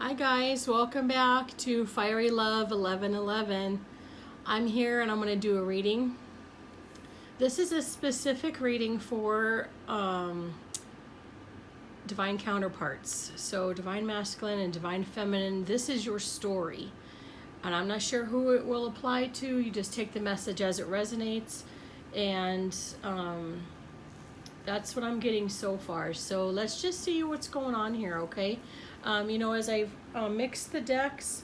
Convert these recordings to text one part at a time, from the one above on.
Hi guys, welcome back to Fiery Love 1111. I'm here and I'm going to do a reading. This is a specific reading for divine counterparts. So divine masculine and divine feminine, this is your story. And I'm not sure who it will apply to. You just take the message as it resonates. And that's what I'm getting so far. So let's just see what's going on here, okay? As I've mixed the decks,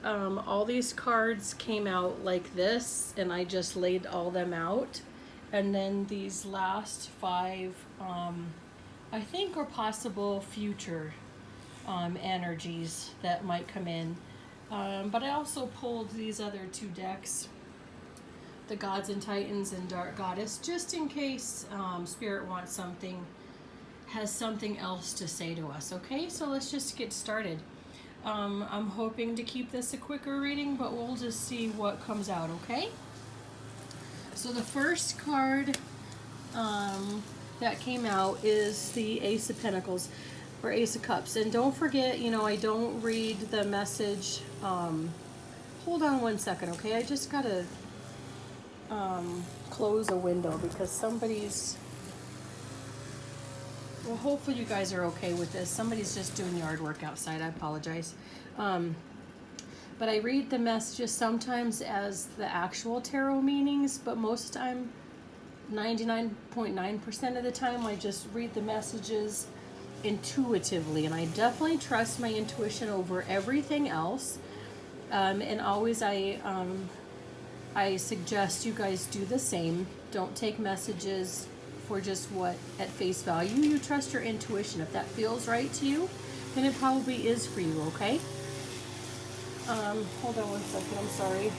all these cards came out like this, and I just laid all them out. And then these last five, I think, are possible future energies that might come in. But I also pulled these other two decks, the Gods and Titans and Dark Goddess, just in case Spirit has something else to say to us. Okay, so let's just get started. I'm hoping to keep this a quicker reading, but we'll just see what comes out, okay? So the first card that came out is the Ace of Pentacles, or Ace of Cups. And don't forget, I don't read the message. Hold on one second, okay? I just gotta close a window because somebody's... Well, hopefully you guys are okay with this. Somebody's just doing yard work outside. I apologize. But I read the messages sometimes as the actual tarot meanings, but most of the time, 99.9% of the time, I just read the messages intuitively. And I definitely trust my intuition over everything else. And always I suggest you guys do the same. Don't take messages for just what at face value. You trust your intuition. If that feels right to you, then it probably is for you, okay? Hold on one second, I'm sorry.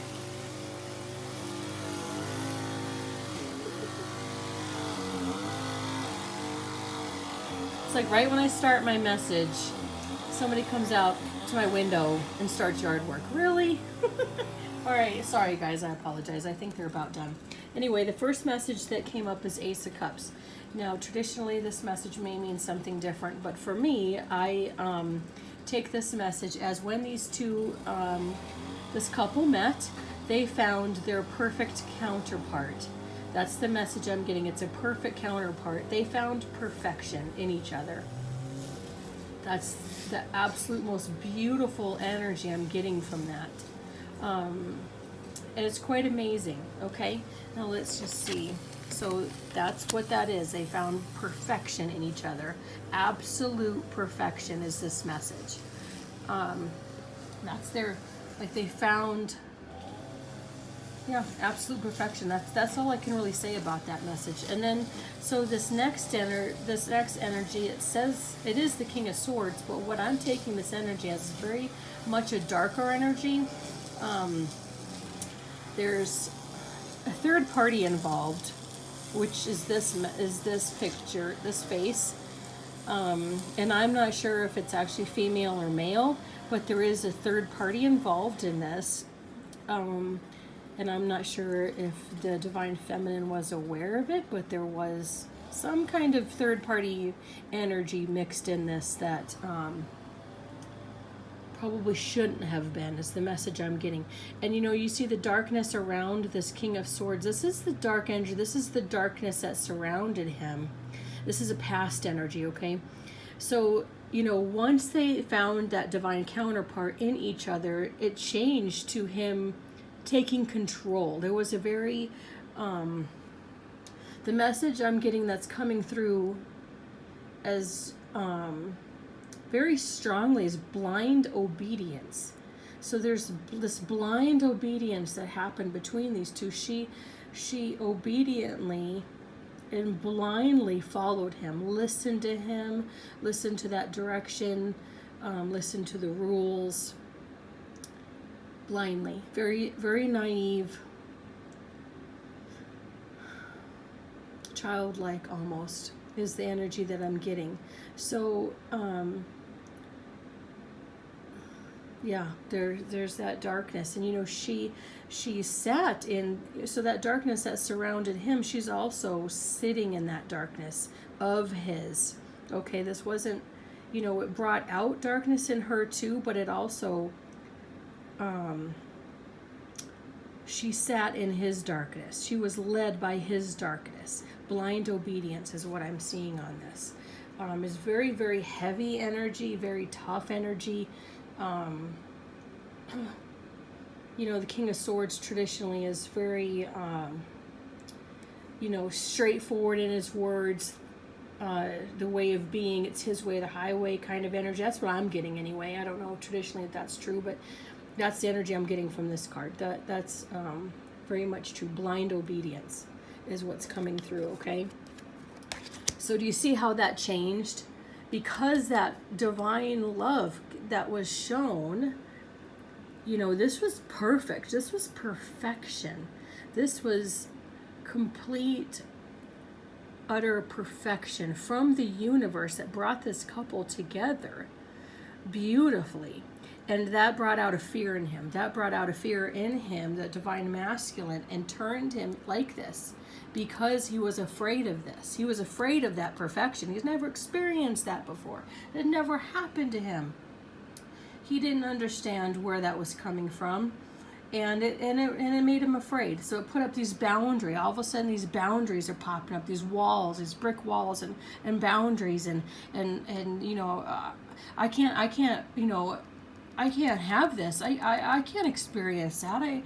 It's like right when I start my message, somebody comes out to my window and starts yard work. Really? All right, sorry guys, I apologize. I think they're about done. Anyway, the first message that came up is Ace of Cups. Now, traditionally, this message may mean something different, but for me, I take this message as when these two, this couple met, they found their perfect counterpart. That's the message I'm getting. It's a perfect counterpart. They found perfection in each other. That's the absolute most beautiful energy I'm getting from that. And it's quite amazing, okay? Now let's just see. So that's what that is. They found perfection in each other. Absolute perfection is this message. That's their, like they found, yeah, absolute perfection. That's all I can really say about that message. And then, so this next energy, it says it is the King of Swords, but what I'm taking this energy as is very much a darker energy. There's a third party involved, which is this picture, this face, and I'm not sure if it's actually female or male, but there is a third party involved in this, and I'm not sure if the Divine Feminine was aware of it, but there was some kind of third party energy mixed in this that probably shouldn't have been, is the message I'm getting. And you see the darkness around this King of Swords. This is the dark energy. This is the darkness that surrounded him. This is a past energy, okay? So, once they found that divine counterpart in each other, it changed to him taking control. There was a very, the message I'm getting that's coming through as, very strongly is blind obedience. So there's this blind obedience that happened between these two. She obediently and blindly followed him, listened to him, listened to that direction, listened to the rules blindly. Very, very naive, childlike almost is the energy that I'm getting. So yeah, there's that darkness, and she sat in, so that darkness that surrounded him, she's also sitting in that darkness of his. Okay, this wasn't you know, it brought out darkness in her too, but it also, she sat in his darkness. She was led by his darkness. Blind obedience is what I'm seeing on this. It's very, very heavy energy, very tough energy. You know, the King of Swords traditionally is very, you know, straightforward in his words, the way of being, it's his way, the highway kind of energy. That's what I'm getting anyway. I don't know traditionally if that's true, but that's the energy I'm getting from this card. That's very much true. Blind obedience is what's coming through, okay? So do you see how that changed? Because that divine love that was shown, you know, this was perfect. This was perfection. This was complete, utter perfection from the universe that brought this couple together beautifully. And that brought out a fear in him. That brought out a fear in him, the divine masculine, and turned him like this because he was afraid of this. He was afraid of that perfection. He's never experienced that before. It never happened to him. He didn't understand where that was coming from. And it made him afraid. So it put up these boundaries. All of a sudden, these boundaries are popping up. These walls, these brick walls, and boundaries, and you know, I can't, you know, I can't have this. I can't experience that.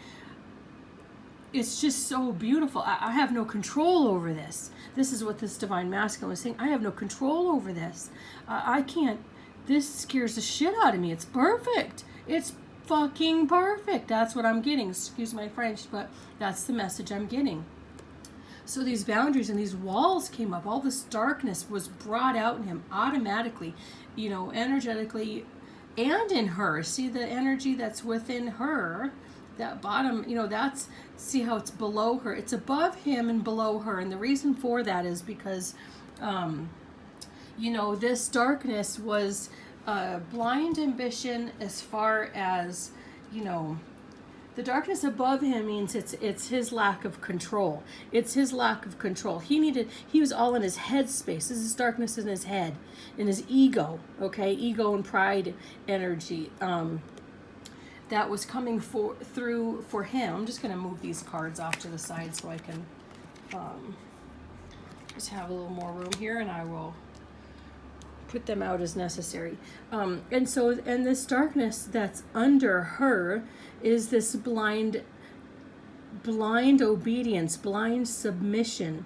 It's just so beautiful. I have no control over this. This is what this divine masculine was saying. I have no control over this. I can't. This scares the shit out of me. It's perfect. It's fucking perfect. That's what I'm getting. Excuse my French, but that's the message I'm getting. So these boundaries and these walls came up. All this darkness was brought out in him automatically, you know, energetically, and in her. See the energy that's within her, that bottom, you know, that's, see how it's below her. It's above him and below her. And the reason for that is because, you know, this darkness was blind ambition as far as, you know, the darkness above him means it's his lack of control. It's his lack of control. He was all in his head space. This is darkness in his head, in his ego, okay? Ego and pride energy that was coming through for him. I'm just going to move these cards off to the side so I can just have a little more room here, and I will put them out as necessary. And this darkness that's under her is this blind obedience, blind submission,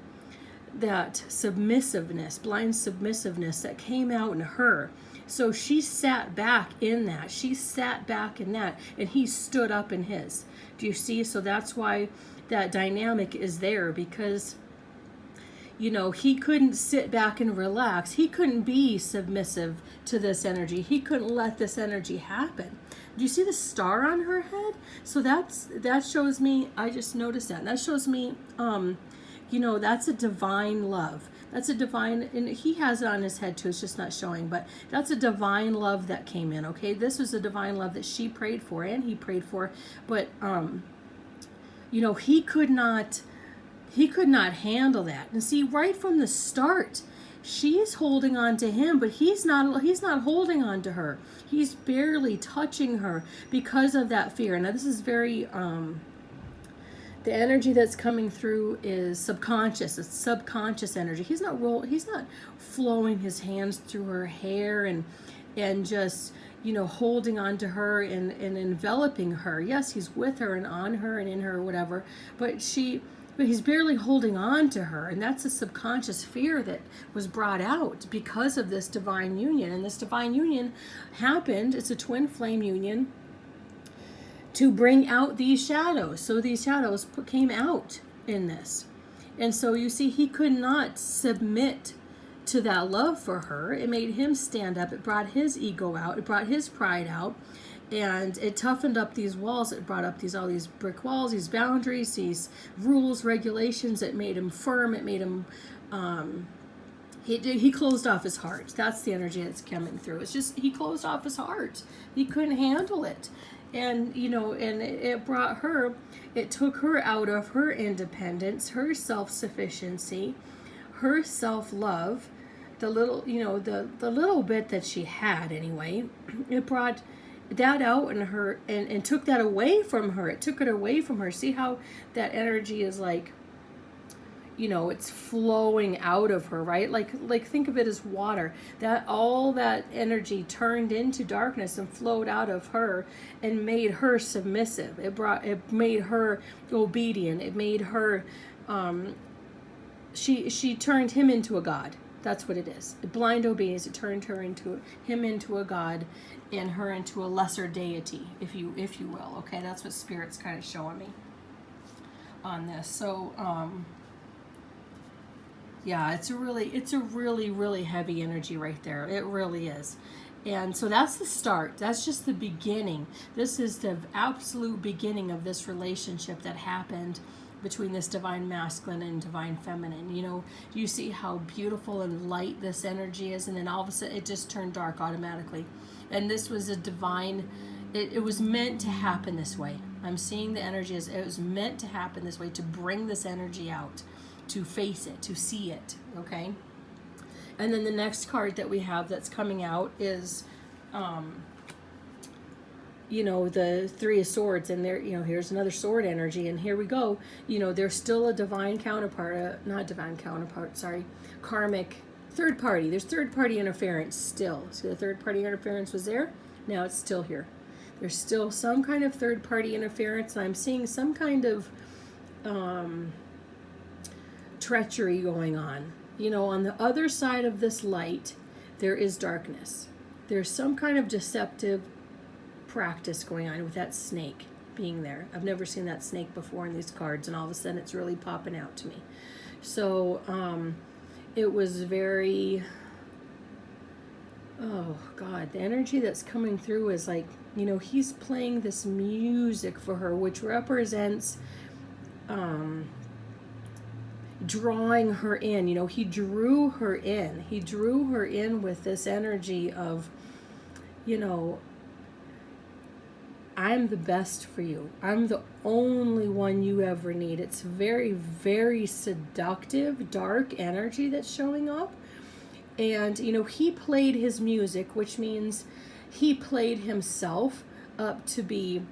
that submissiveness, blind submissiveness that came out in her. So she sat back in that. She sat back in that, and he stood up in his. Do you see? So that's why that dynamic is there, because, you know, he couldn't sit back and relax. He couldn't be submissive to this energy. He couldn't let this energy happen. Do you see the star on her head? So that shows me, I just noticed that. That shows me, you know, that's a divine love. That's a divine, and he has it on his head too, it's just not showing, but that's a divine love that came in, okay? This was a divine love that she prayed for and he prayed for, but, you know, he could not handle that. And see, right from the start, she's holding on to him, but he's not holding on to her. He's barely touching her because of that fear. Now this is very, the energy that's coming through is subconscious. It's subconscious energy. He's not flowing his hands through her hair and just, you know, holding on to her and enveloping her. Yes, he's with her and on her and in her, whatever, but he's barely holding on to her, and that's a subconscious fear that was brought out because of this divine union. And this divine union happened, it's a twin flame union, to bring out these shadows. So these shadows came out in this. And so you see, he could not submit to that love for her. It made him stand up. It brought his ego out. It brought his pride out. And it toughened up these walls. It brought up all these brick walls, these boundaries, these rules, regulations. It made him firm. It made him, he closed off his heart. That's the energy that's coming through. It's just, he closed off his heart. He couldn't handle it. And, you know, and it took her out of her independence, her self-sufficiency, her self-love, the little, the little bit that she had anyway, it brought that out in her and took that away from her. It took it away from her. See how that energy is like, it's flowing out of her, right? Like think of it as water. That all that energy turned into darkness and flowed out of her and made her submissive. It made her obedient. It made her she turned him into a god. That's what it is. Blind obedience. It turned him into a god and her into a lesser deity, if you will. Okay, that's what Spirit's kind of showing me on this. So yeah, it's a really, really heavy energy right there. It really is. And so that's the start. That's just the beginning. This is the absolute beginning of this relationship that happened between this divine masculine and divine feminine. You see how beautiful and light this energy is, and then all of a sudden it just turned dark automatically. And this was a divine, it was meant to happen this way. I'm seeing the energy as it was meant to happen this way, to bring this energy out, to face it, to see it, okay? And then the next card that we have that's coming out is the Three of Swords, and there, here's another sword energy, and here we go. There's still a divine counterpart, not divine counterpart, sorry, karmic third party. There's third party interference still. So the third party interference was there. Now it's still here. There's still some kind of third party interference, and I'm seeing some kind of treachery going on. On the other side of this light, there is darkness. There's some kind of deceptive practice going on with that snake being there. I've never seen that snake before in these cards, and all of a sudden it's really popping out to me. So it was very, oh God, the energy that's coming through is like, he's playing this music for her, which represents drawing her in. He drew her in. He drew her in with this energy of, I'm the best for you. I'm the only one you ever need. It's very, very seductive, dark energy that's showing up. And, he played his music, which means he played himself up to be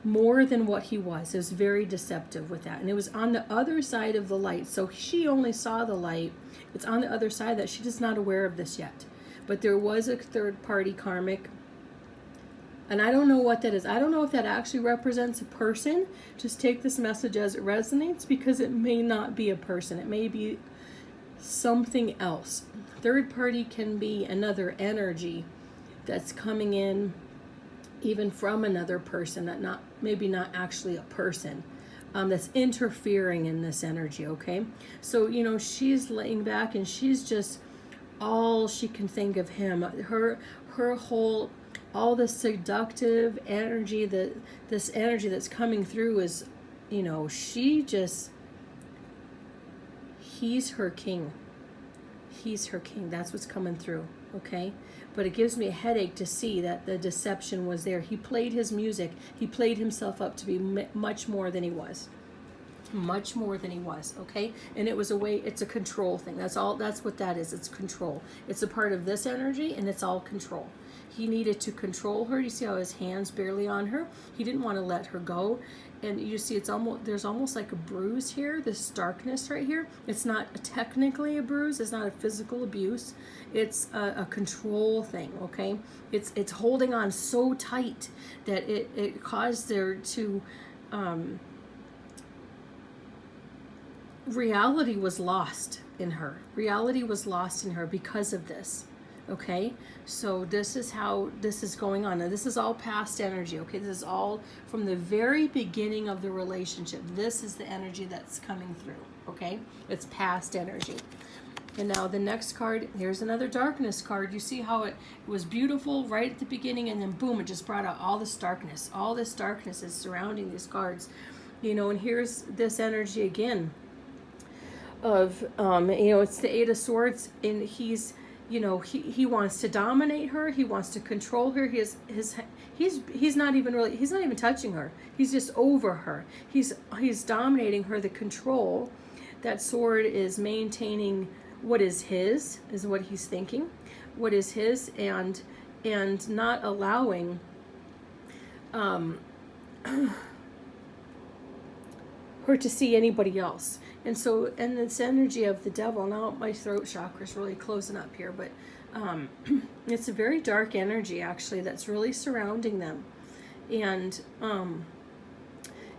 more than what he was. It was very deceptive with that. And it was on the other side of the light. So she only saw the light. It's on the other side that she's just not aware of this yet. But there was a third party karmic. And I don't know what that is. I don't know if that actually represents a person. Just take this message as it resonates, because it may not be a person. It may be something else. Third party can be another energy that's coming in even from another person, that maybe not actually a person, that's interfering in this energy, okay? So, she's laying back and she's just, all she can think of him. Her whole, all the seductive energy, this energy that's coming through is, she just, he's her king. He's her king. That's what's coming through, okay? But it gives me a headache to see that the deception was there. He played his music. He played himself up to be much more than he was. Much more than he was, okay? And it was it's a control thing. That's what that is. It's control. It's a part of this energy, and it's all control. He needed to control her. You see how his hand's barely on her? He didn't want to let her go. And you see there's almost like a bruise here, this darkness right here. It's not technically a bruise. It's not a physical abuse. It's a control thing, okay? It's holding on so tight that it caused there to, reality was lost in her. Reality was lost in her because of this. Okay, so this is how this is going on. Now, this is all past energy, okay? This is all from the very beginning of the relationship. This is the energy that's coming through, okay? It's past energy. And now the next card, here's another darkness card. You see how it was beautiful right at the beginning, and then boom, it just brought out all this darkness. All this darkness is surrounding these cards, and here's this energy again of, it's the Eight of Swords, and he's, he wants to dominate her. He wants to control her. He's not even touching her. He's just over her. He's dominating her. The control, that sword is maintaining what is his is what he's thinking, what is his, and not allowing her to see anybody else. And so, and this energy of the devil, now my throat chakra is really closing up here, but it's a very dark energy actually that's really surrounding them. And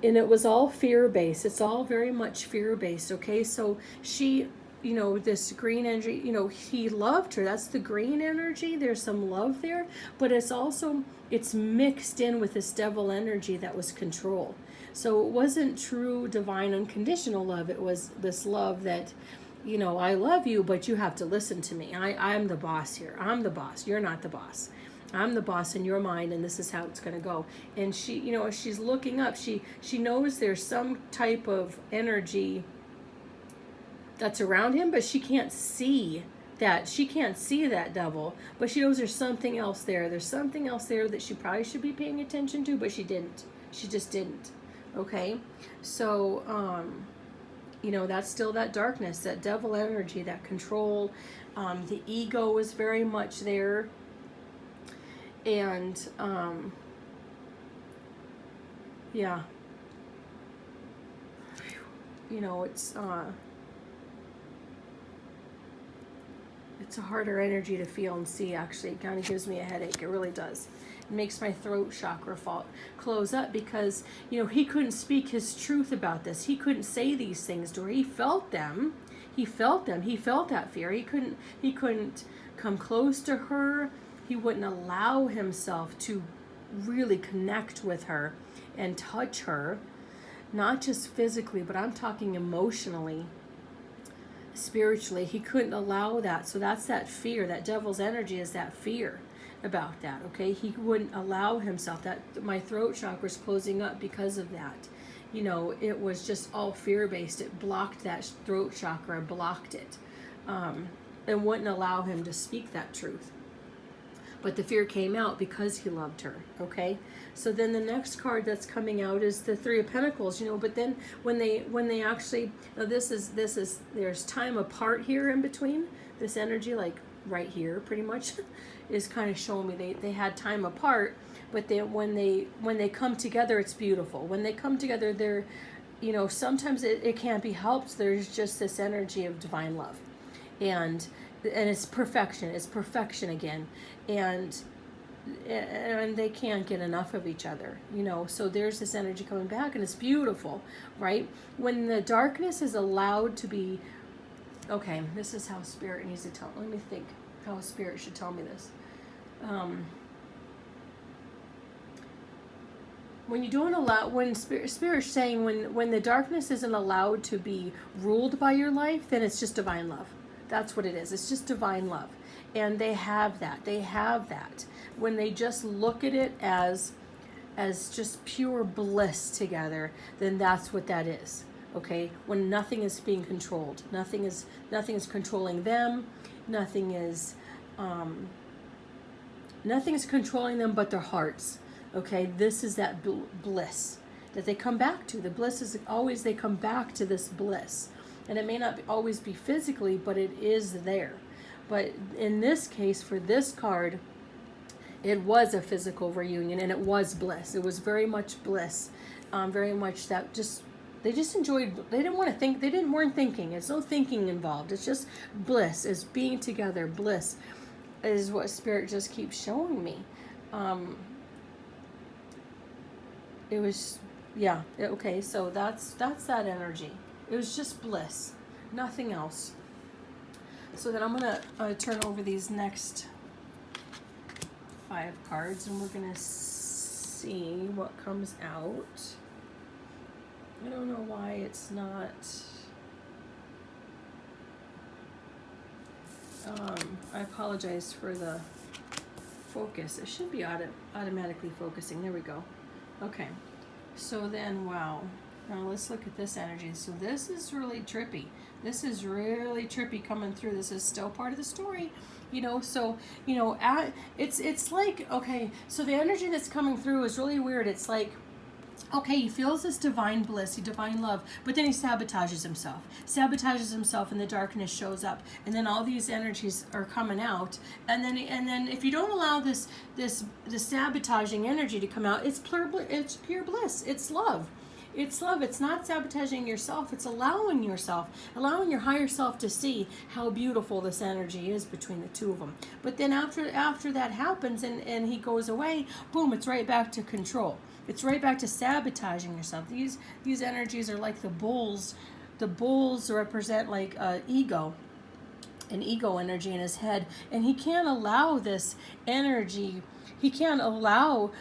it was all fear-based. It's all very much fear-based, okay? So she, you know, this green energy, you know, he loved her. That's the green energy. There's some love there, but it's also, it's mixed in with this devil energy that was control. So it wasn't true divine unconditional love. It was this love that, you know, I love you, but you have to listen to me. I'm the boss here. I'm the boss. You're not the boss. I'm the boss in your mind, and this is how it's going to go. And she, you know, as she's looking up, she knows there's some type of energy that's around him, but she can't see that. She can't see that devil, but she knows there's something else there. There's something else there that she probably should be paying attention to, but she didn't. She just didn't. Okay? So, you know, that's still that darkness, that devil energy, that control. The ego is very much there. And, yeah, you know, it's a harder energy to feel and see, actually. It kind of gives me a headache. It really does. It makes my throat chakra close up because, you know, he couldn't speak his truth about this. He couldn't say these things to her. He felt them. He felt them. He felt that fear. He couldn't come close to her. He wouldn't allow himself to really connect with her and touch her, not just physically, but I'm talking emotionally, spiritually. He couldn't allow that. So that's that fear. That devil's energy is that fear about that, okay? He wouldn't allow himself. That my throat chakra is closing up because of that. You know, it was just all fear-based. It blocked that throat chakra, blocked it, and wouldn't allow him to speak that truth. But the fear came out because he loved her, okay? So then the next card that's coming out is the Three of Pentacles, you know, but then when they actually, now this is, there's time apart here in between, this energy, like right here pretty much, is kind of showing me they had time apart, but when they come together, it's beautiful. When they come together, they're, you know, sometimes it can't be helped. There's just this energy of divine love. And it's perfection. It's perfection again. And they can't get enough of each other, you know. So there's this energy coming back, and it's beautiful, right? When the darkness is allowed to be, okay, this is how Spirit needs to tell. Let me think how Spirit should tell me this. When you don't allow, when Spirit's saying when the darkness isn't allowed to be ruled by your life, then it's just divine love. That's what it is. It's just divine love. And they have that. They have that. When they just look at it as just pure bliss together, then that's what that is. Okay? When nothing is being controlled. Nothing is controlling them. Nothing is controlling them but their hearts. Okay? This is that bliss that they come back to. The bliss is always, they come back to this bliss. And it may not always be physically, but it is there. But in this case, for this card, it was a physical reunion, and it was bliss. It was very much bliss, very much that they just enjoyed. They didn't want to think. They weren't thinking. It's no thinking involved. It's just bliss. It's being together. Bliss is what Spirit just keeps showing me. It was, yeah. Okay, so that's that energy. It was just bliss, nothing else. So then I'm going to turn over these next 5 cards, and we're going to see what comes out. I don't know why it's not... I apologize for the focus. It should be automatically focusing. There we go. Okay. So then, wow. Now let's look at this energy. So this is really trippy. This is really trippy coming through. This is still part of the story, you know. So, you know, it's like, okay, so the energy that's coming through is really weird. It's like okay, he feels this divine bliss, divine love, but then he sabotages himself, and the darkness shows up, and then all these energies are coming out, and then if you don't allow this sabotaging energy to come out, it's pure bliss, it's love. It's love. It's not sabotaging yourself. It's allowing your higher self to see how beautiful this energy is between the two of them. But then after that happens and he goes away, boom, it's right back to control. It's right back to sabotaging yourself. These energies are like the bulls. The bulls represent like ego, an ego energy in his head, and he can't allow this energy. He can't allow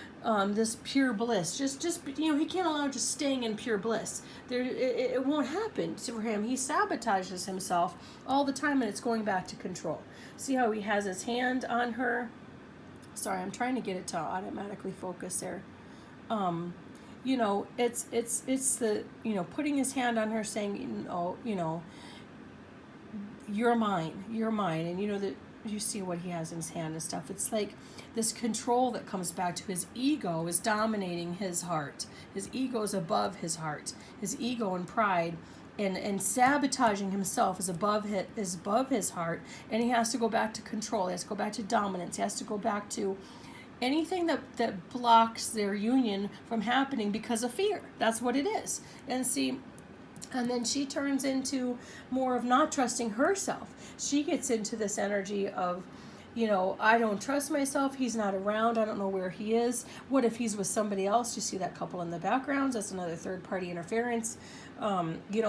this pure bliss. Just he can't allow just staying in pure bliss. It won't happen for him. He sabotages himself all the time, and it's going back to control. See how he has his hand on her? Sorry, I'm trying to get it to automatically focus there. It's the putting his hand on her, saying, you're mine, and that you see what he has in his hand and stuff. It's like this control that comes back to his ego is dominating his heart. His ego is above his heart. His ego and pride and sabotaging himself is above his heart, and he has to go back to control. He has to go back to dominance. He has to go back to anything that blocks their union from happening because of fear. That's what it is. And then she turns into more of not trusting herself. She gets into this energy of, I don't trust myself. He's not around. I don't know where he is. What if he's with somebody else? You see that couple in the background. That's another third-party interference.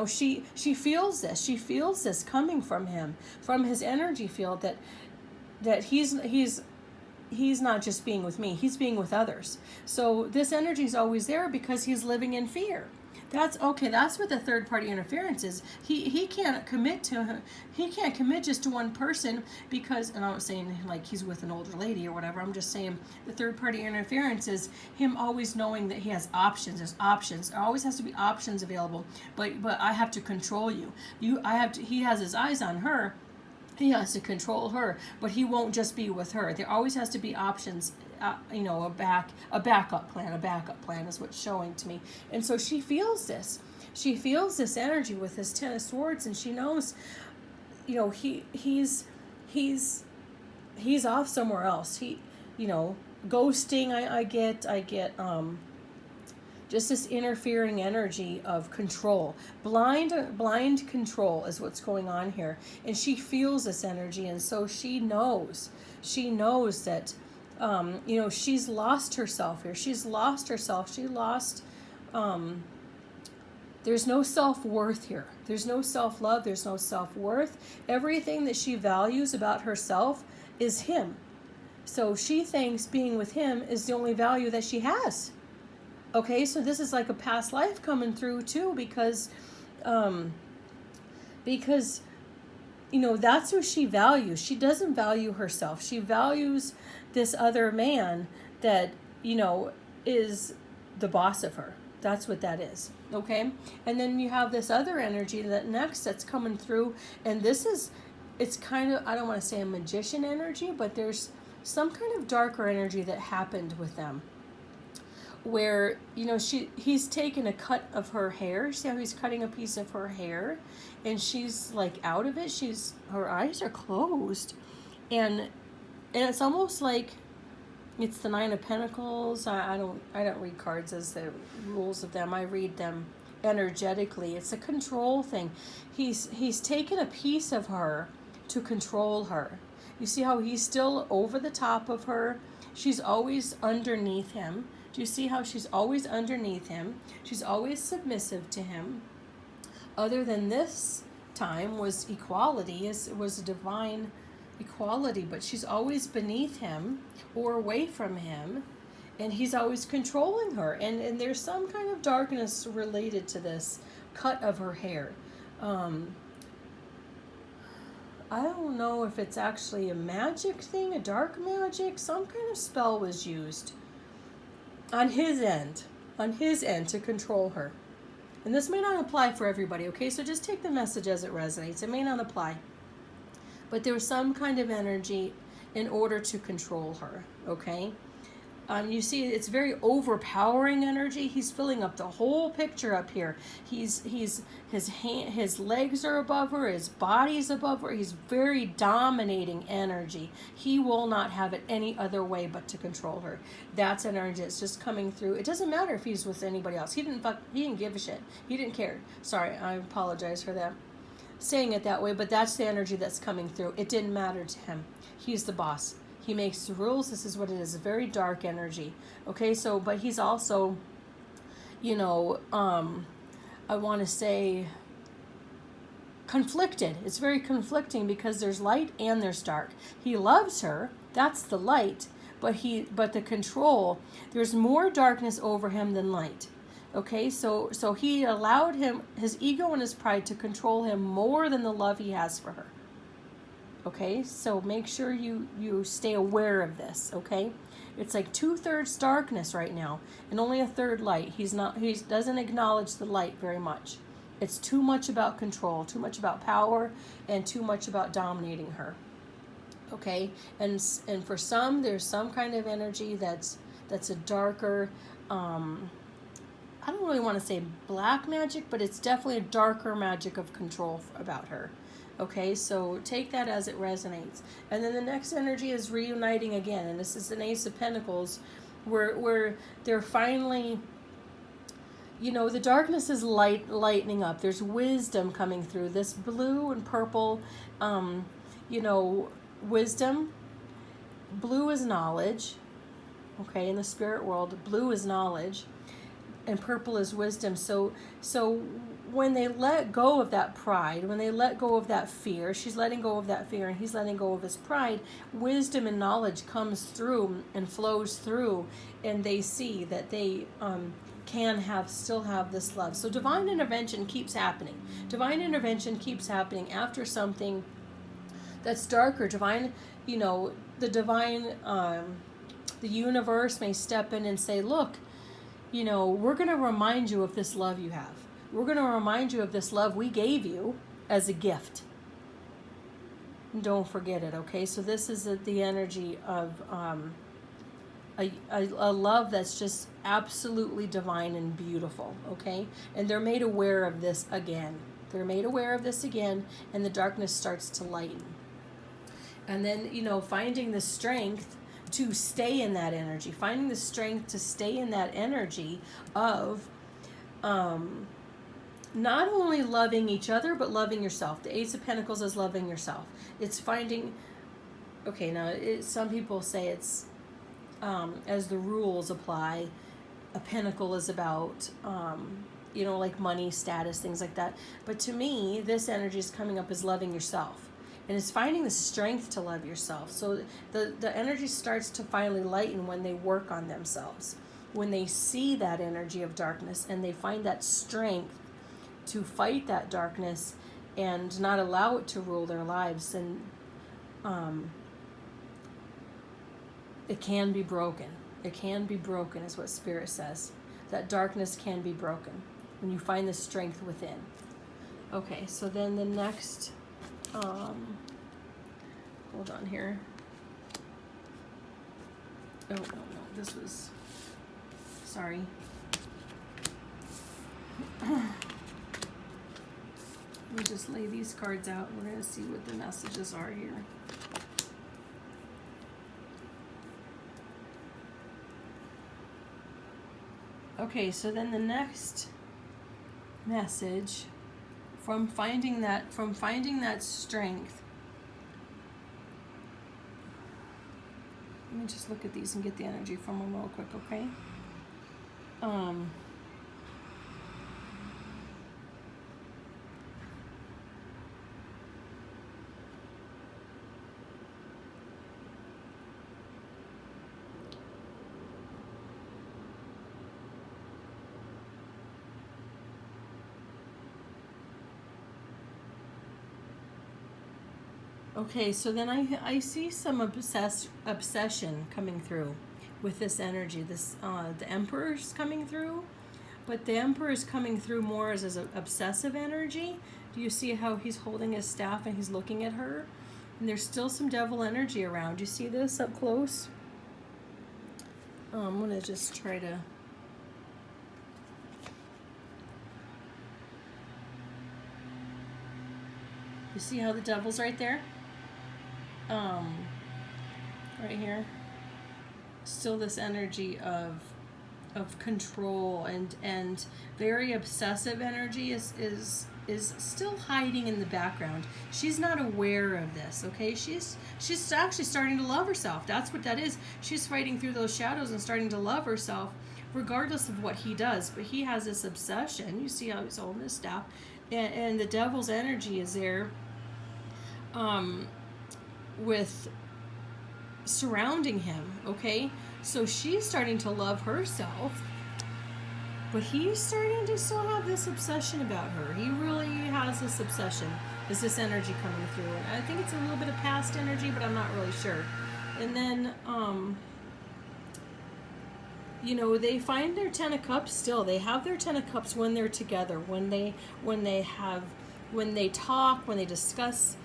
She feels this. She feels this coming from him, from his energy field, that he's not just being with me. He's being with others. So this energy is always there because he's living in fear. That's what the third party interference is. He can't commit just to one person because, and I'm not saying like he's with an older lady or whatever. I'm just saying the third party interference is him always knowing that he has options. There's options. There always has to be options available. But I have to control you. He has his eyes on her. He has to control her, but he won't just be with her. There always has to be options. A backup plan is what's showing to me. And so she feels this. She feels this energy with his Ten of Swords, and she knows, he's off somewhere else. Ghosting. I get just this interfering energy of control. Blind control is what's going on here. And she feels this energy, and so she knows that she's lost herself here. She's lost herself. There's no self-worth here. There's no self-love. There's no self-worth. Everything that she values about herself is him. So she thinks being with him is the only value that she has. Okay, so this is like a past life coming through too, because that's who she values. She doesn't value herself. She values this other man that, is the boss of her. That's what that is. Okay? And then you have this other energy that's coming through, and it's kind of, I don't want to say a magician energy, but there's some kind of darker energy that happened with them, where he's taken a cut of her hair. See how he's cutting a piece of her hair, and she's like out of it. Her eyes are closed, and it's almost like it's the Nine of Pentacles. I don't read cards as the rules of them. I read them energetically. It's a control thing. He's taken a piece of her to control her. You see how he's still over the top of her. She's always underneath him. Do you see how she's always underneath him? She's always submissive to him. Other than this time was equality. It was a divine equality, but she's always beneath him or away from him, and he's always controlling her. And there's some kind of darkness related to this cut of her hair. I don't know if it's actually a magic thing, a dark magic. Some kind of spell was used on his end to control her. And this may not apply for everybody, okay? So just take the message as it resonates. It may not apply. But there was some kind of energy in order to control her, okay? You see, it's very overpowering energy. He's filling up the whole picture up here. His legs are above her. His body's above her. He's very dominating energy. He will not have it any other way but to control her. That's an energy that's just coming through. It doesn't matter if he's with anybody else. He didn't give a shit. He didn't care. Sorry, I apologize for that. Saying it that way, but that's the energy that's coming through. It didn't matter to him. He's the boss. He makes the rules. This is what it is. A very dark energy. Okay, so, but he's also, you know, I want to say conflicted. It's very conflicting because there's light and there's dark. He loves her. That's the light. But the control, there's more darkness over him than light. Okay, so he allowed his ego and his pride to control him more than the love he has for her. Okay, so make sure you stay aware of this, okay? It's like 2/3 darkness right now and only 1/3 light. He doesn't acknowledge the light very much. It's too much about control, too much about power, and too much about dominating her. Okay, and for some, there's some kind of energy that's a darker, I don't really want to say black magic, but it's definitely a darker magic of control about her. Okay, so take that as it resonates. And then the next energy is reuniting again. And this is an Ace of Pentacles where they're finally, you know, the darkness is lightening up. There's wisdom coming through. This blue and purple, you know, wisdom. Blue is knowledge. Okay, in the spirit world, blue is knowledge. And purple is wisdom. So when they let go of that pride, when they let go of that fear, she's letting go of that fear and he's letting go of his pride, wisdom and knowledge comes through and flows through, and they see that they still have this love. So divine intervention keeps happening. Divine intervention keeps happening after something that's darker. Divine, you know, the divine, the universe may step in and say, look, you know, we're going to remind you of this love you have. We're going to remind you of this love we gave you as a gift. Don't forget it, okay? So this is the energy of a love that's just absolutely divine and beautiful, okay? And they're made aware of this again. They're made aware of this again, and the darkness starts to lighten. And then, you know, finding the strength to stay in that energy, finding the strength to stay in that energy of not only loving each other, but loving yourself. The Ace of Pentacles is loving yourself. It's finding, okay, now some people say it's, as the rules apply, a pentacle is about, you know, like money, status, things like that. But to me, this energy is coming up as loving yourself. And it's finding the strength to love yourself. So the energy starts to finally lighten when they work on themselves. When they see that energy of darkness and they find that strength to fight that darkness and not allow it to rule their lives. And it can be broken. It can be broken is what Spirit says. That darkness can be broken when you find the strength within. Okay, so then the next... hold on here. Oh, no, this was, sorry. Let me just lay these cards out. We're going to see what the messages are here. Okay, so then the next message from finding that strength. Let me just look at these and get the energy from them real quick, okay? Okay, so then I see some obsession coming through with this energy. This the Emperor's coming through, but the Emperor is coming through more as an obsessive energy. Do you see how he's holding his staff and he's looking at her? And there's still some devil energy around. You see this up close? I'm gonna just try to. You see how the devil's right there? Right here. Still this energy of control and very obsessive energy is still hiding in the background. She's not aware of this, okay? She's actually starting to love herself. That's what that is. She's fighting through those shadows and starting to love herself regardless of what he does. But he has this obsession. You see how he's holding his staff, and the devil's energy is there with surrounding him, okay? So she's starting to love herself, but he's starting to still have this obsession about her. He really has this obsession. Is this energy coming through? And I think it's a little bit of past energy, but I'm not really sure. And then, you know, they find their Ten of Cups still. They have their Ten of Cups when they're together, when they talk, when they discuss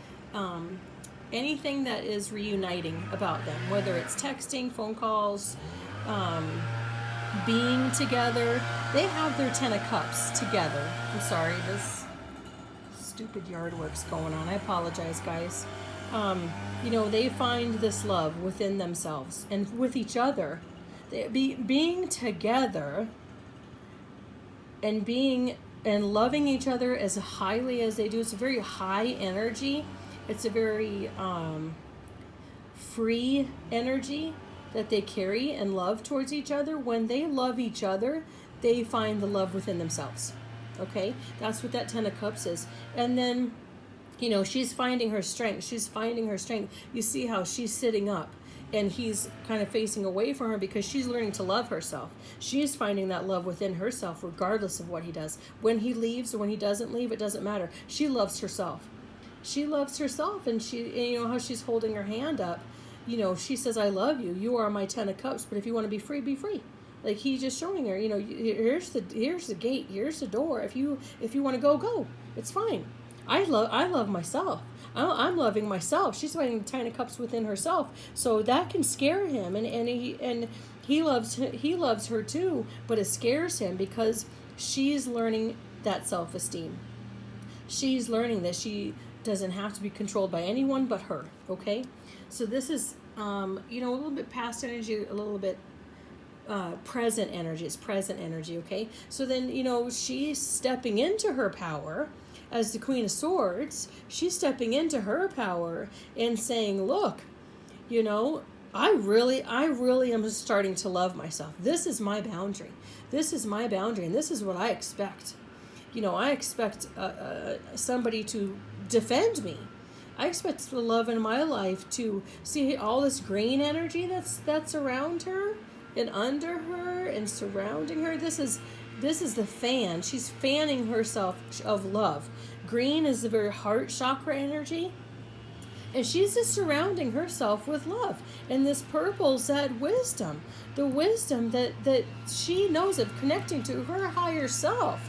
anything that is reuniting about them, whether it's texting, phone calls, being together. They have their Ten of Cups together. I'm sorry, this stupid yard work's going on. I apologize, guys. You know, they find this love within themselves and with each other. Being together and loving each other as highly as they do. It's a very high energy. It's a very free energy that they carry and love towards each other. When they love each other, they find the love within themselves. Okay? That's what that Ten of Cups is. And then, you know, she's finding her strength. She's finding her strength. You see how she's sitting up and he's kind of facing away from her because she's learning to love herself. She's finding that love within herself regardless of what he does. When he leaves or when he doesn't leave, it doesn't matter. She loves herself. She loves herself, and you know how she's holding her hand up. You know, she says, "I love you. You are my Ten of Cups. But if you want to be free, be free." Like he's just showing her. You know, here's the gate. Here's the door. If you want to go, go. It's fine. I love myself. I'm loving myself. She's finding the Ten of Cups within herself, so that can scare him, and he loves her too. But it scares him because she's learning that self-esteem. She's learning that she doesn't have to be controlled by anyone but her, okay? So this is, you know, a little bit past energy, a little bit present energy. It's present energy, okay? So then, you know, she's stepping into her power as the Queen of Swords. She's stepping into her power and saying, look, you know, I really am starting to love myself. This is my boundary. This is my boundary, and this is what I expect. You know, I expect somebody to defend me. I expect the love in my life to see all this green energy that's around her and under her and surrounding her. This is the fan. She's fanning herself of love. Green is the very heart chakra energy. And she's just surrounding herself with love. And this purple's that wisdom. The wisdom that she knows of connecting to her higher self.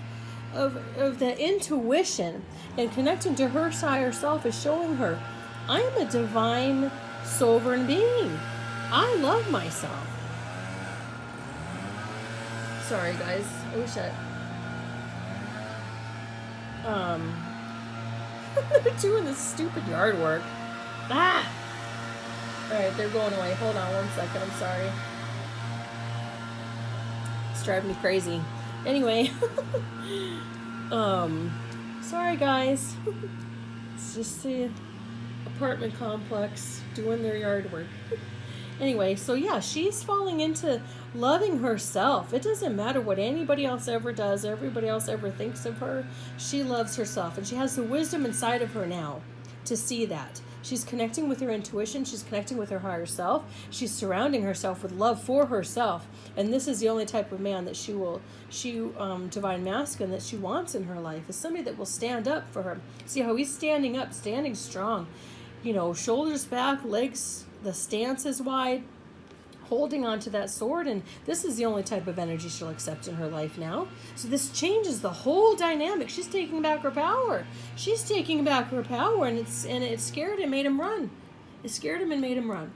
Of the intuition and connecting to her higher self is showing her, I am a divine sovereign being. I love myself. Sorry guys, I wish they're doing this stupid yard work. Alright, they're going away. Hold on 1 second, I'm sorry. It's driving me crazy. Anyway, sorry guys. It's just the apartment complex doing their yard work. Anyway, so yeah, she's falling into loving herself. It doesn't matter what anybody else ever does, everybody else ever thinks of her. She loves herself, and she has the wisdom inside of her now to see that. She's connecting with her intuition. She's connecting with her higher self. She's surrounding herself with love for herself. And this is the only type of man that divine masculine, that she wants in her life, is somebody that will stand up for her. See how he's standing up, standing strong. You know, shoulders back, legs, the stance is wide, holding onto that sword. And this is the only type of energy she'll accept in her life now. So this changes the whole dynamic. She's taking back her power. She's taking back her power, and it scared him, made him run. It scared him and made him run,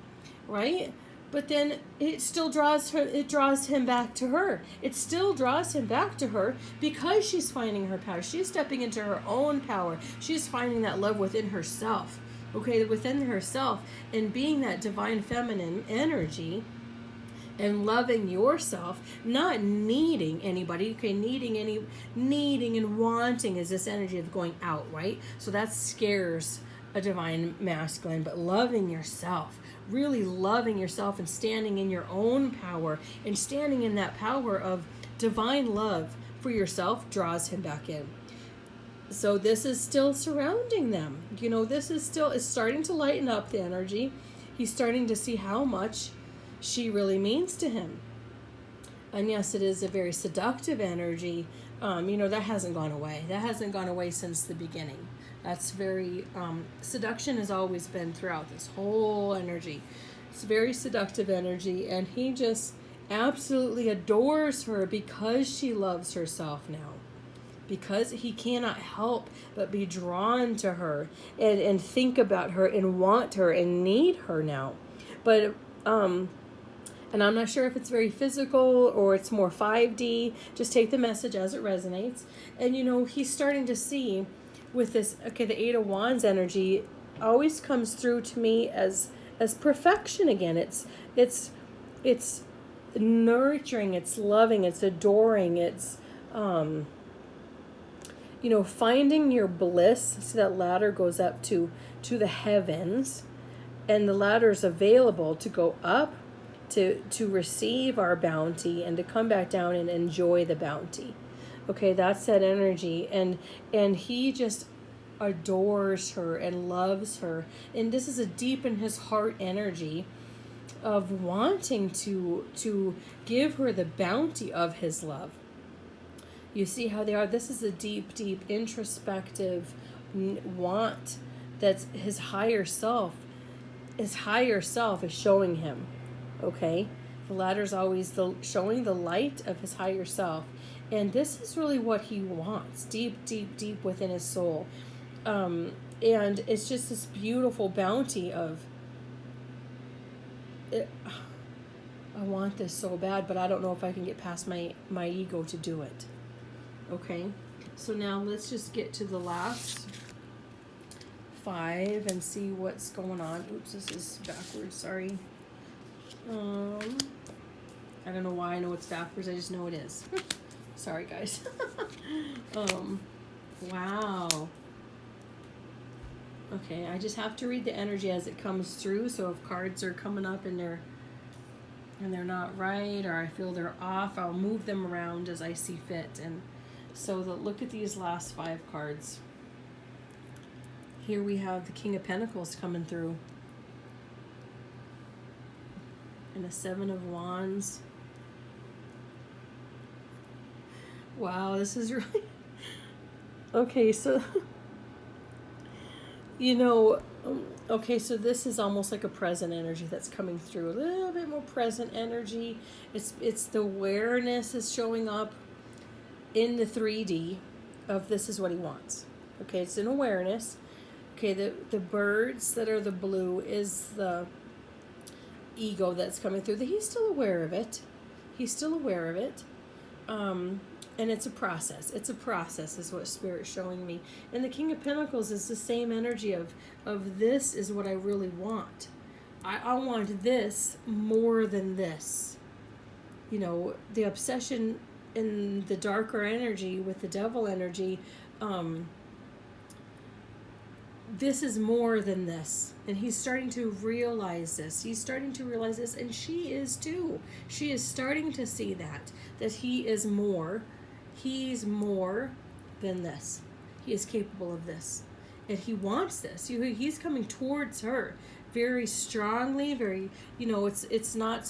right? but then it still draws her, it draws him back to her. It still draws him back to her because she's finding her power. She's stepping into her own power. She's finding that love within herself, okay, within herself, and being that divine feminine energy and loving yourself, not needing anybody. Okay, needing and wanting is this energy of going out, right? So that scares a divine masculine. But loving yourself, really loving yourself and standing in your own power and standing in that power of divine love for yourself draws him back in. So this is still surrounding them. You know, this is still, it's starting to lighten up the energy. He's starting to see how much she really means to him. And yes, it is a very seductive energy. You know, that hasn't gone away. That hasn't gone away since the beginning. That's very, seduction has always been throughout this whole energy. It's very seductive energy, and he just absolutely adores her because she loves herself now. Because he cannot help but be drawn to her and think about her and want her and need her now. But, and I'm not sure if it's very physical or it's more 5D. Just take the message as it resonates. And, you know, he's starting to see with this, okay, the Eight of Wands energy always comes through to me as perfection again. It's nurturing, it's loving, it's adoring, it's, you know, finding your bliss. So that ladder goes up to the heavens, and the ladder is available to go up to receive our bounty and to come back down and enjoy the bounty. Okay, that's that energy. And he just adores her and loves her. And this is a deep in his heart energy of wanting to give her the bounty of his love. You see how they are? This is a deep, deep introspective want that's his higher self. His higher self is showing him. Okay, the ladder's always showing the light of his higher self, and this is really what he wants, deep, deep, deep within his soul. And it's just this beautiful bounty of it. I want this so bad, but I don't know if I can get past my ego to do it. Okay, so now let's just get to the last 5 and see what's going on. Oops, this is backwards, sorry. I don't know why I know it's backwards, I just know it is. Sorry, guys. Wow. Okay, I just have to read the energy as it comes through, so if cards are coming up and they're not right, or I feel they're off, I'll move them around as I see fit. And so look at these last 5 cards. Here we have the King of Pentacles coming through. And the 7 of Wands. Wow, this is really... Okay, so... You know, okay, so this is almost like a present energy that's coming through. A little bit more present energy. It's the awareness is showing up in the 3D of this is what he wants. Okay, it's an awareness. Okay, the birds that are the blue is the ego that's coming through. He's still aware of it. He's still aware of it. And it's a process. It's a process is what Spirit's showing me. And the King of Pentacles is the same energy of this is what I really want. I want this more than this. You know, the obsession in the darker energy with the devil energy, this is more than this. And he's starting to realize this. He's starting to realize this, and she is too. She is starting to see that he is more. He's more than this. He is capable of this. And he wants this. He's coming towards her very strongly, very, you know, it's not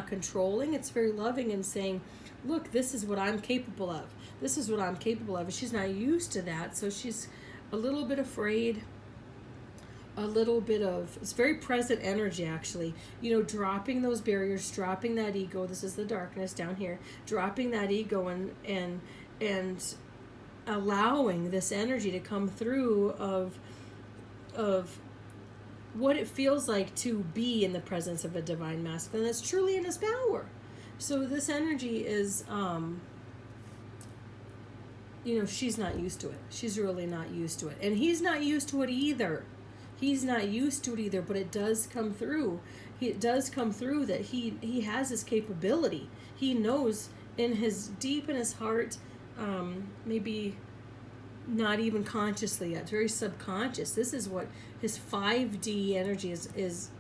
controlling. It's very loving and saying, look, this is what I'm capable of. This is what I'm capable of. And she's not used to that, so she's a little bit afraid. A little bit of, it's very present energy actually, you know, dropping those barriers, dropping that ego. This is the darkness down here, dropping that ego and allowing this energy to come through of what it feels like to be in the presence of a divine masculine that's truly in his power. So this energy is, she's not used to it. She's really not used to it. And he's not used to it either. He's not used to it either, but it does come through. It does come through that he has this capability. He knows deep in his heart, maybe not even consciously yet, very subconscious. This is what his 5D energy is.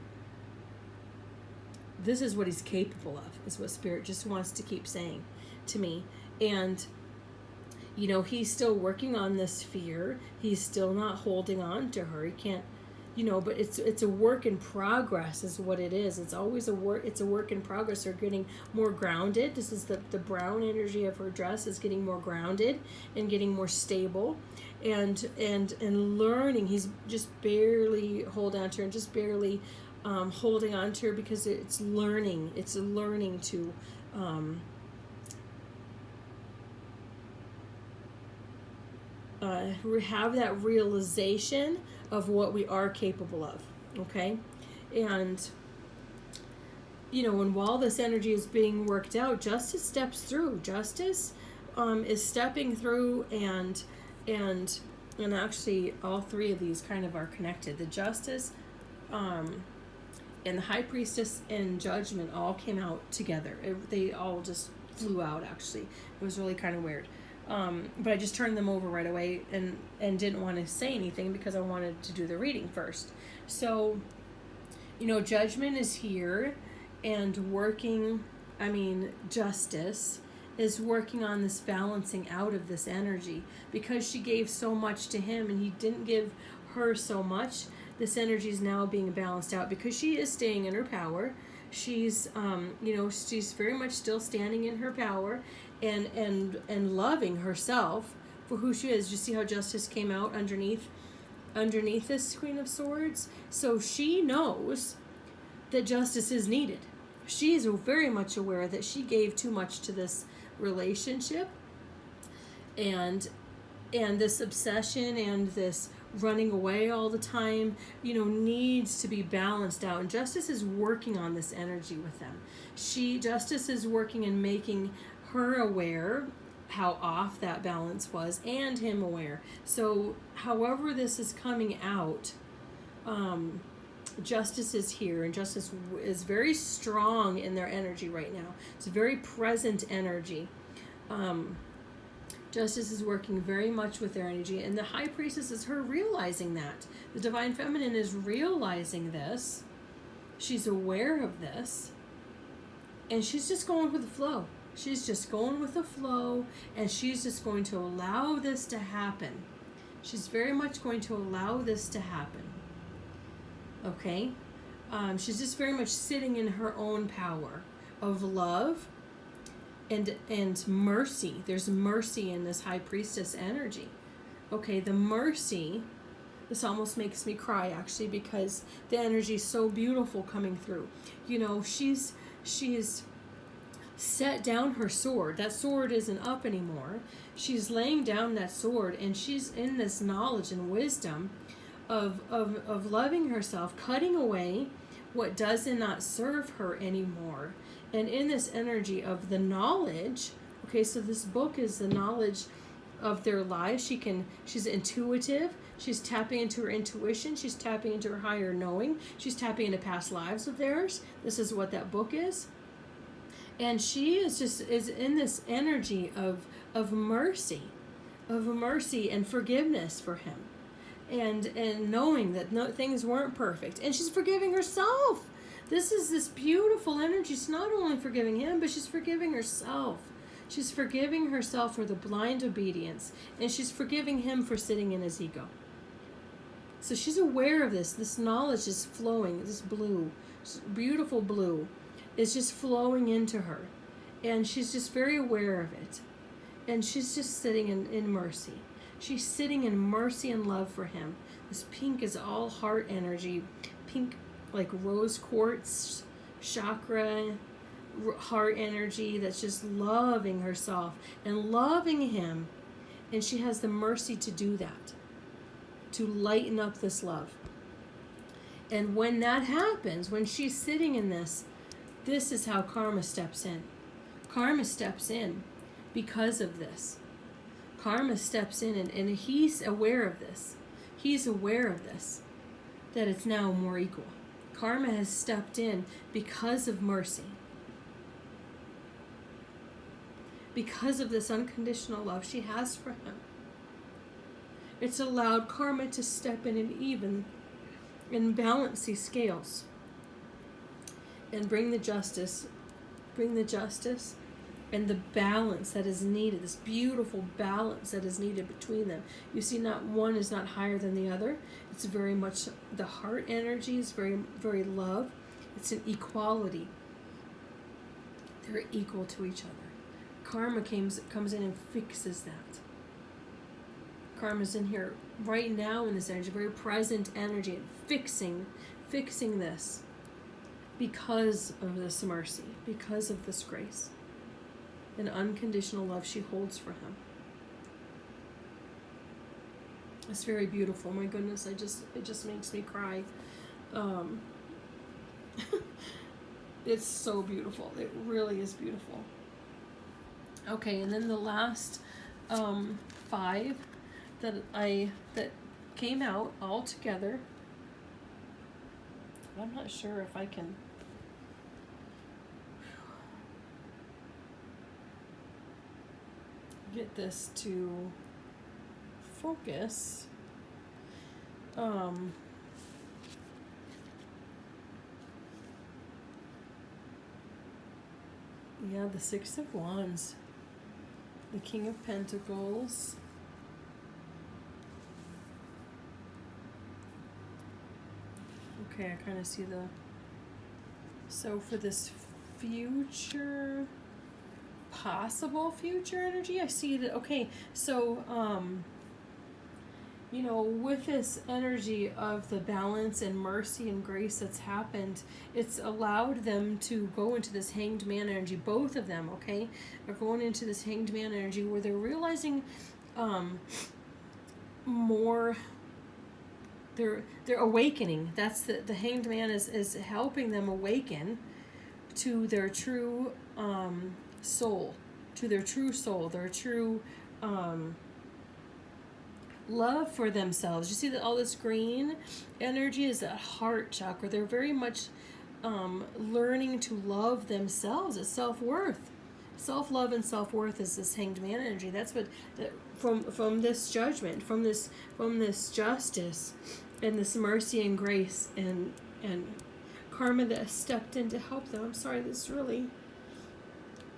This is what he's capable of, is what Spirit just wants to keep saying to me. And he's still working on this fear. He's still not holding on to her. He can't, but it's a work in progress is what it is. It's always a work. It's a work in progress. They're getting more grounded. This is the brown energy of her dress is getting more grounded and getting more stable, and learning. He's just barely holding on to her and just barely holding on to her because it's learning. It's learning to. Have that realization of what we are capable of, okay? And, and while this energy is being worked out, Justice steps through. Justice is stepping through, and actually all three of these kind of are connected. The Justice and the High Priestess and Judgment all came out together. They all just flew out, actually. It was really kind of weird. But I just turned them over right away and didn't want to say anything because I wanted to do the reading first. So, Judgment is here and working. Justice is working on this balancing out of this energy because she gave so much to him and he didn't give her so much. This energy is now being balanced out because she is staying in her power. She's, she's very much still standing in her power and loving herself for who she is. You see how Justice came out underneath this Queen of Swords? So she knows that justice is needed. She is very much aware that she gave too much to this relationship, and this obsession and this running away all the time, needs to be balanced out. And Justice is working on this energy with them. Justice is working and making her aware how off that balance was, and him aware. So however this is coming out, Justice is here, and Justice is very strong in their energy right now. It's a very present energy. Justice is working very much with their energy, and the High Priestess is her realizing that. The Divine Feminine is realizing this. She's aware of this, and she's just going with the flow. She's just going with the flow, and she's just going to allow this to happen. She's very much going to allow this to happen. Okay? She's just very much sitting in her own power of love and mercy. There's mercy in this High Priestess energy. Okay, the mercy, this almost makes me cry actually, because the energy is so beautiful coming through. She's set down her sword. That sword isn't up anymore. She's laying down that sword, and she's in this knowledge and wisdom of loving herself, cutting away what does not serve her anymore. And in this energy of the knowledge, okay, so this book is the knowledge of their lives. She's intuitive. She's tapping into her intuition. She's tapping into her higher knowing. She's tapping into past lives of theirs. This is what that book is. And she is in this energy of mercy and forgiveness for him, and knowing that things weren't perfect, and she's forgiving herself. This is this beautiful energy. She's not only forgiving him, but she's forgiving herself. She's forgiving herself for the blind obedience, and she's forgiving him for sitting in his ego. So she's aware of this. This knowledge is flowing. This blue, beautiful blue, is just flowing into her, and she's just very aware of it, and she's just sitting in mercy. She's sitting in mercy and love for him. This pink is all heart energy, pink like rose quartz chakra, heart energy that's just loving herself and loving him, and she has the mercy to do that, to lighten up this love. And when that happens, when she's sitting in this is how karma steps in. Karma steps in because of this. Karma steps in, and he's aware of this. He's aware of this, that it's now more equal. Karma has stepped in because of mercy. Because of this unconditional love she has for him. It's allowed karma to step in and even and balance these scales. And bring the justice and the balance that is needed, this beautiful balance that is needed between them. You see, not one is not higher than the other. It's very much the heart energy is very, very love. It's an equality. They're equal to each other. Karma comes in and fixes that. Karma's in here right now in this energy, very present energy, and fixing this because of this mercy, because of this grace and unconditional love she holds for him. It's very beautiful. My goodness, it just makes me cry. It's so beautiful. It really is beautiful. Okay, and then the last 5 that came out all together. I'm not sure if I can get this to focus. Yeah, the 6 of Wands, the King of Pentacles, okay, I kind of see so for this future, possible future energy, I see that, okay, so, with this energy of the balance and mercy and grace that's happened, it's allowed them to go into this Hanged Man energy. Both of them, okay, are going into this Hanged Man energy where they're realizing more. They're awakening. That's the Hanged Man is helping them awaken to their true soul, their true love for themselves. You see that all this green energy is that heart chakra. They're very much learning to love themselves. It's self-worth. Self-love and self-worth is this Hanged Man energy. That's what from this judgment, from this justice and this mercy and grace and karma that has stepped in to help them. I'm sorry, this really,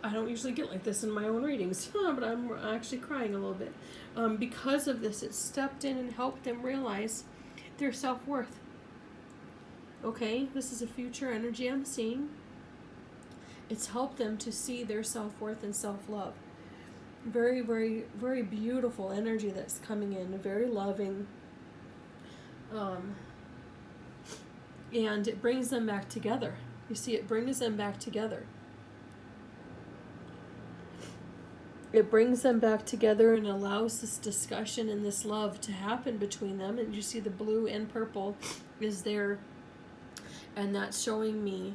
I don't usually get like this in my own readings, but I'm actually crying a little bit. Because of this, it stepped in and helped them realize their self-worth. Okay, this is a future energy I'm seeing. It's helped them to see their self-worth and self-love. Very, very, very beautiful energy that's coming in, very loving. And it brings them back together. You see, it brings them back together. It brings them back together and allows this discussion and this love to happen between them. And you see the blue and purple is there. And that's showing me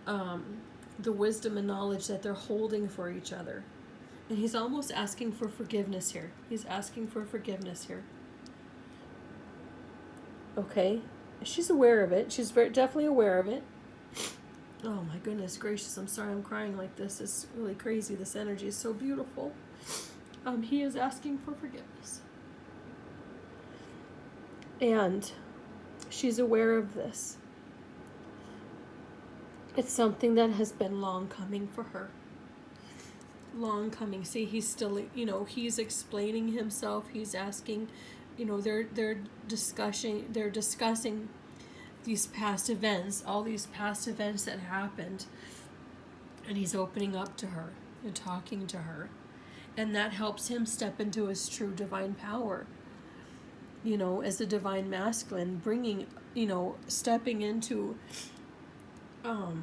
the wisdom and knowledge that they're holding for each other. And he's almost asking for forgiveness here. He's asking for forgiveness here. Okay. She's aware of it. She's definitely aware of it. Oh my goodness gracious, I'm sorry I'm crying like this. It's really crazy. This energy is so beautiful. He is asking for forgiveness. And she's aware of this. It's something that has been long coming for her. Long coming. See, he's still, he's explaining himself. He's asking, they're discussing these past events, all these past events that happened, and he's opening up to her and talking to her, and that helps him step into his true divine power, as a divine masculine, bringing, stepping into, wow,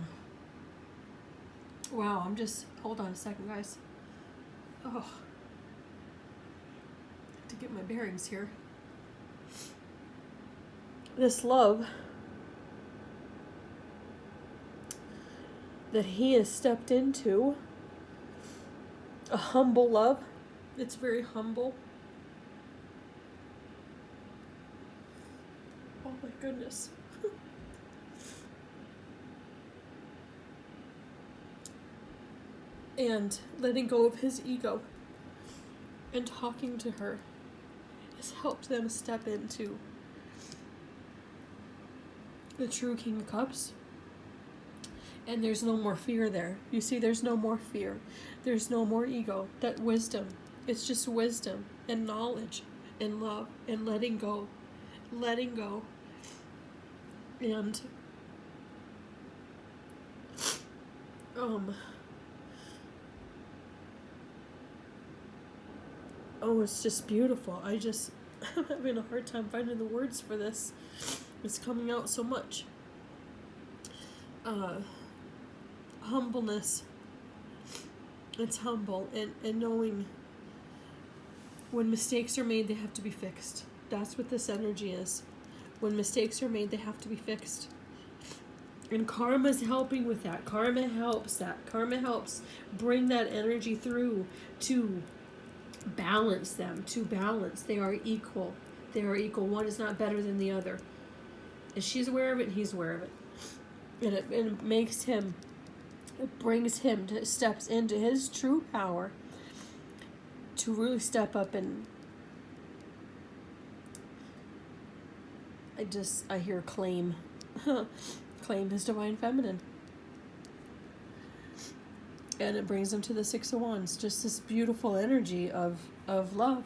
hold on a second, guys. Oh, to get my bearings here. This love that he has stepped into. A humble love. It's very humble. Oh my goodness. And letting go of his ego and talking to her has helped them step into the true King of Cups. And there's no more fear there. You see, there's no more fear. There's no more ego. That wisdom. It's just wisdom and knowledge and love and letting go. Letting go. And oh, it's just beautiful. I'm having a hard time finding the words for this. It's coming out so much. Humbleness. It's humble, and knowing when mistakes are made, they have to be fixed. That's what this energy is. When mistakes are made, they have to be fixed. And karma's helping with that. Karma helps that. Karma helps bring that energy through to balance them. To balance. They are equal. They are equal. One is not better than the other. And she's aware of it, and he's aware of it. And it makes him, it brings him to steps into his true power to really step up and I hear claim claim his divine feminine. And it brings him to the Six of Wands, just this beautiful energy of love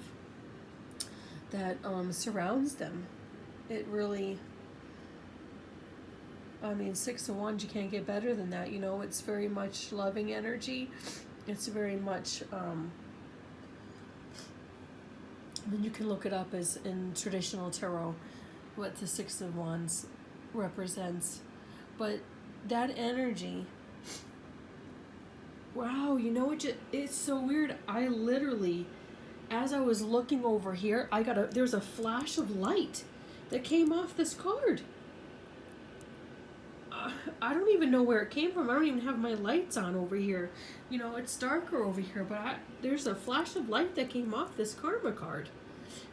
that surrounds them. It really, I mean, Six of Wands, you can't get better than that. You know, it's very much loving energy. It's very much, and you can look it up as in traditional tarot, what the Six of Wands represents. But that energy, wow, you know what? It's so weird. I literally, as I was looking over here, there's a flash of light that came off this card. I don't even know where it came from. I don't even have my lights on over here. You know, it's darker over here, but there's a flash of light that came off this karma card.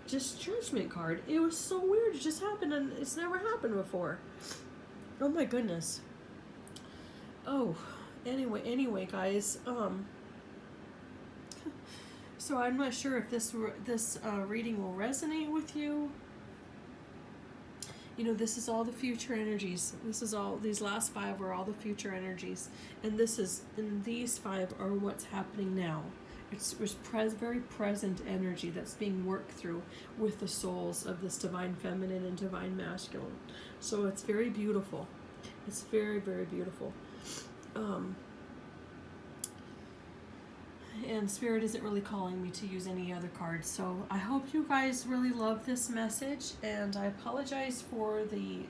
Just judgment card. It was so weird. It just happened, and it's never happened before. Oh my goodness. Oh, anyway, guys. So I'm not sure if this reading will resonate with you. You know, this is all the future energies. These last 5 are all the future energies. And these 5 are what's happening now. It's very present energy that's being worked through with the souls of this divine feminine and divine masculine. So it's very beautiful. It's very, very beautiful. And Spirit isn't really calling me to use any other cards. So I hope you guys really love this message, and I apologize for the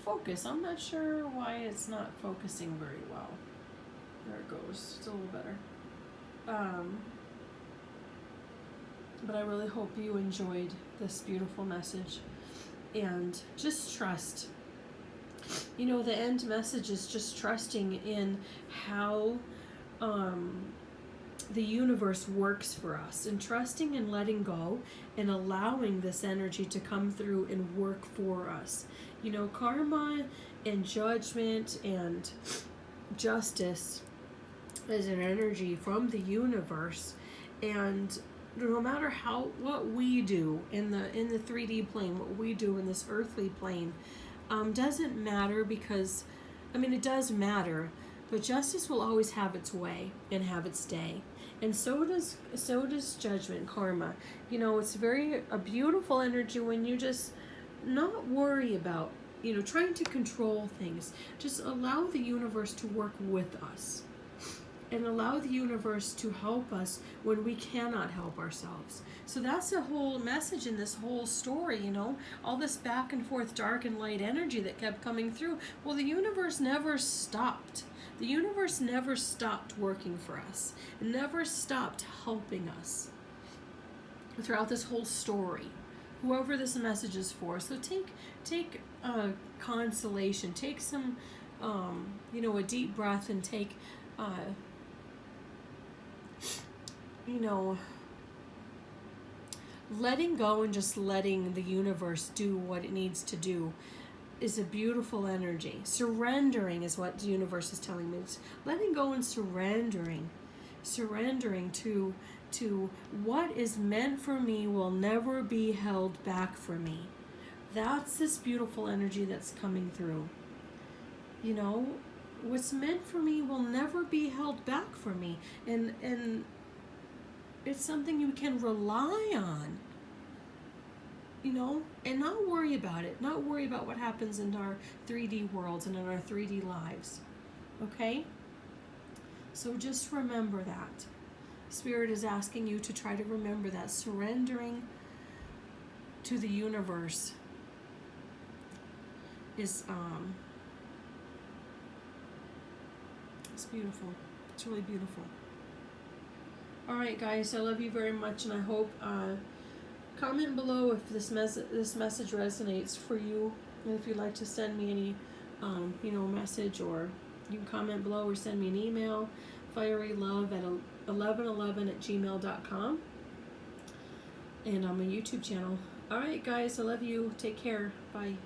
focus. I'm not sure why it's not focusing very well. There it goes. It's a little better. But I really hope you enjoyed this beautiful message, and just trust. You know, the end message is just trusting in how the universe works for us, and trusting and letting go and allowing this energy to come through and work for us. You know, karma and judgment and justice is an energy from the universe, and no matter what we do in the 3D plane, what we do in this earthly plane, doesn't matter, because I mean, it does matter, but justice will always have its way and have its day. And so does judgment, karma. You know, it's a beautiful energy when you just not worry about, you know, trying to control things. Just allow the universe to work with us. And allow the universe to help us when we cannot help ourselves. So that's the whole message in this whole story, you know. All this back and forth dark and light energy that kept coming through. Well, the universe never stopped. The universe never stopped working for us. It never stopped helping us throughout this whole story. Whoever this message is for. So take consolation. Take some you know, a deep breath and take, you know, letting go and just letting the universe do what it needs to do is a beautiful energy. Surrendering is what the universe is telling me. It's letting go and surrendering to what is meant for me will never be held back for me. That's this beautiful energy that's coming through. You know, what's meant for me will never be held back for me, and it's something you can rely on, you know, and not worry about it, not worry about what happens in our 3D worlds and in our 3D lives. Okay? So just remember that. Spirit is asking you to try to remember that, surrendering to the universe is it's beautiful. It's really beautiful. All right, guys, I love you very much, and I hope comment below if this message resonates for you, and if you'd like to send me any you know, message, or you can comment below or send me an email, fierylove@1111@gmail.com, and on my YouTube channel. All right, guys, I love you. Take care. Bye.